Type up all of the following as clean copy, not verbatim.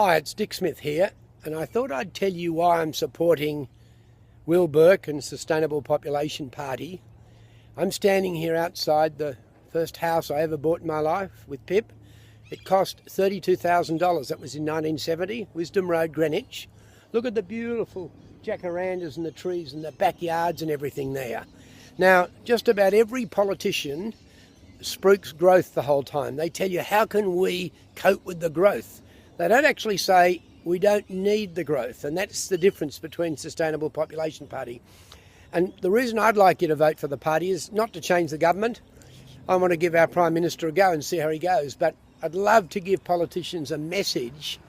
Hi, it's Dick Smith here, and I thought I'd tell you why I'm supporting Will Burke and Sustainable Population Party. I'm standing here outside the first house I ever bought in my life with Pip. It cost $32,000. That was in 1970, Wisdom Road, Greenwich. Look at the beautiful jacarandas and the trees and the backyards and everything there. Now, just about every politician spruiks growth the whole time. They tell you, how can we cope with the growth? They don't actually say we don't need the growth, and that's the difference between Sustainable Population Party. And the reason I'd like you to vote for the party is not to change the government. I want to give our Prime Minister a go and see how he goes, but I'd love to give politicians a message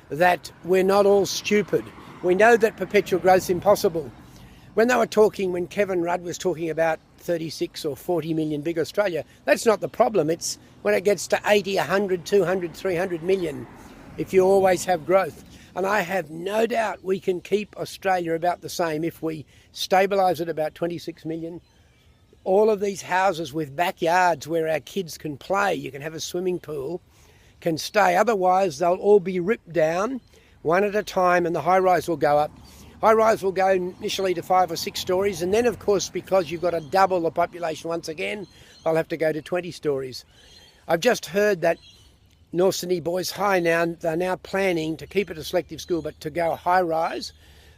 that we're not all stupid. We know that perpetual growth is impossible. When Kevin Rudd was talking about 36 or 40 million big Australia, that's not the problem. It's when it gets to 80, 100, 200, 300 million. If you always have growth. And I have no doubt we can keep Australia about the same if we stabilise at about 26 million. All of these houses with backyards where our kids can play, you can have a swimming pool, can stay. Otherwise, they'll all be ripped down one at a time and the high-rise will go up. High-rise will go initially to 5 or 6 stories, and then, of course, because you've got to double the population once again, they'll have to go to 20 stories. I've just heard that North Sydney Boys High they're now planning to keep it a selective school, but to go high-rise.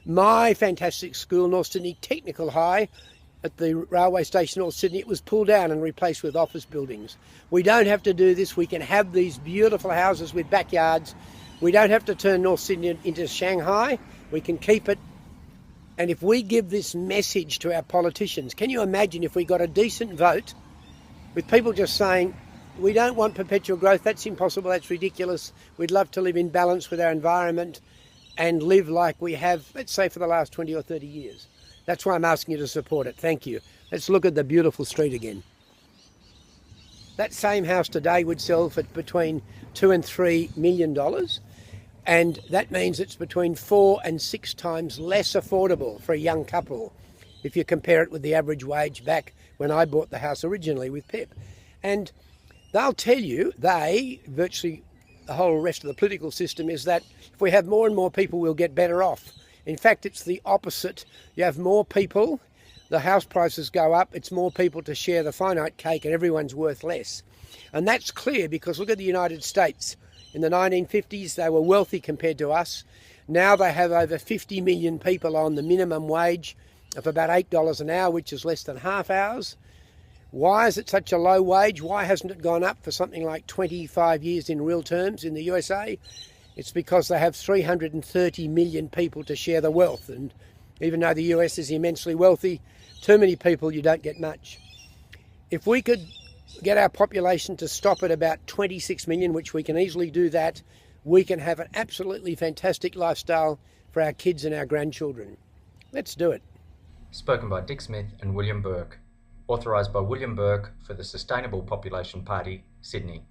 My fantastic school, North Sydney Technical High, at the railway station, North Sydney, it was pulled down and replaced with office buildings. We don't have to do this. We can have these beautiful houses with backyards. We don't have to turn North Sydney into Shanghai. We can keep it. And if we give this message to our politicians, can you imagine if we got a decent vote with people just saying, we don't want perpetual growth, that's impossible, that's ridiculous. We'd love to live in balance with our environment and live like we have, let's say, for the last 20 or 30 years. That's why I'm asking you to support it. Thank you. Let's look at the beautiful street again. That same house today would sell for between $2 and $3 million. And that means it's between 4 and 6 times less affordable for a young couple if you compare it with the average wage back when I bought the house originally with Pip. And they'll tell you, virtually the whole rest of the political system, is that if we have more and more people, we'll get better off. In fact, it's the opposite. You have more people, the house prices go up, it's more people to share the finite cake and everyone's worth less. And that's clear because look at the United States. In the 1950s, they were wealthy compared to us. Now they have over 50 million people on the minimum wage of about $8 an hour, which is less than half ours. Why is it such a low wage? Why hasn't it gone up for something like 25 years in real terms in the USA? It's because they have 330 million people to share the wealth. And even though the US is immensely wealthy, too many people, you don't get much. If we could get our population to stop at about 26 million, which we can easily do that, we can have an absolutely fantastic lifestyle for our kids and our grandchildren. Let's do it. Spoken by Dick Smith and William Burke. Authorised by William Burke for the Sustainable Population Party, Sydney.